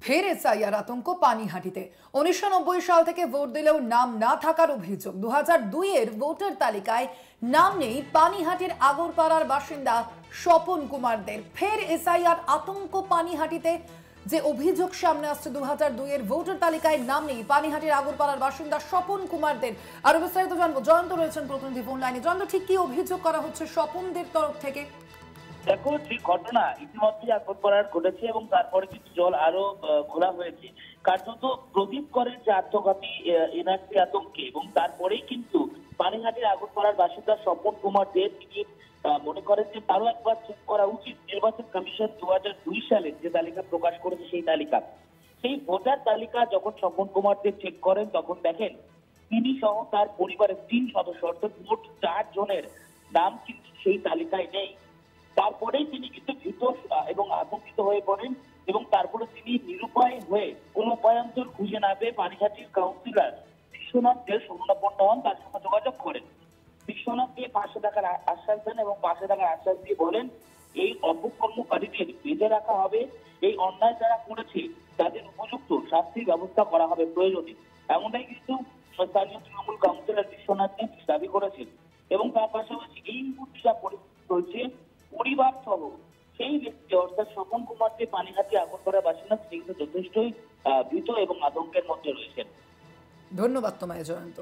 ফের এসআইআর আতঙ্ক পানিহাটিতে। 1990 সাল থেকে ভোট দিলেও নাম না থাকার অভিযোগ। 2002 এর ভোটার তালিকায় নাম নেই পানিহাটির আগরপাড়ার বাসিন্দা স্বপন কুমারদের। ফের এসআইআর আতঙ্ক পানিহাটিতে। যে অভিযোগ সামনে আসছে, 2002 এর ভোটার তালিকায় নাম নেই পানিহাটির আগরপাড়ার বাসিন্দা স্বপন কুমারদের। আরো বিস্তারিত জানবো, জয়ন্ত রয়েছেন প্রতিনিধি ফোন লাইনে। জয়ন্ত, ঠিক কি অভিযোগ করা হচ্ছে স্বপনদের তরফ থেকে? দেখো, যে ঘটনা ইতিমধ্যে আগরপাড়ার ঘটেছে এবং তারপরে কিন্তু জল আরো ঘোলা হয়েছে। কার্যত প্রদীপ করেন যে আত্মঘাতী এনআরসি আতঙ্কে, এবং তারপরেই কিন্তু পানিহাটির আগরপাড়ার বাসিন্দা স্বপন কুমার দে তিনি মনে করেন যে তারও একবার চেক করা উচিত। নির্বাচন কমিশন 2002 সালে যে তালিকা প্রকাশ করেছে সেই ভোটার তালিকা যখন স্বপন কুমার দে চেক করেন, তখন দেখেন তিনি সহ তার পরিবারের 3 সদস্য অর্থাৎ মোট 4 জনের নাম কিন্তু সেই তালিকায় নেই। তারপরেই তিনি কিন্তু ভীত এবং আতঙ্কিত হয়ে পড়েন, এবং তারপরে তিনি নিরুপায় হয়ে কোন উপায়ান্তর খুঁজে না পেয়ে পানিহাটির কাউন্সিলর বিশ্বনাথ দে শরণাপন্ন হন, তার সঙ্গে যোগাযোগ করেন। বিশ্বনাথ দে পাশে থাকার আশ্বাস দেন এবং পাশে থাকার আশ্বাস দিয়ে বলেন, এই অপকর্মকারীদের বেঁধে রাখা হবে, এই অন্যায় যারা করেছে তাদের উপযুক্ত শাস্তির ব্যবস্থা করা হবে প্রয়োজনে। এমনটাই কিন্তু স্থানীয় তৃণমূল কাউন্সিলর বিশ্বনাথ দে দাবি করেছেন। এবং তার পাশাপাশি এই মুহূর্তে যা পরিস্থিতি রয়েছে, পরিবার সহ সেই ব্যক্তি অর্থাৎ স্বপন কুমার দে পানিহাটি আগরপাড়ার বাসিন্দা তিনি কিন্তু যথেষ্টই ভীত এবং আতঙ্কের মধ্যে রয়েছেন। ধন্যবাদ তোমায় জয়ন্ত।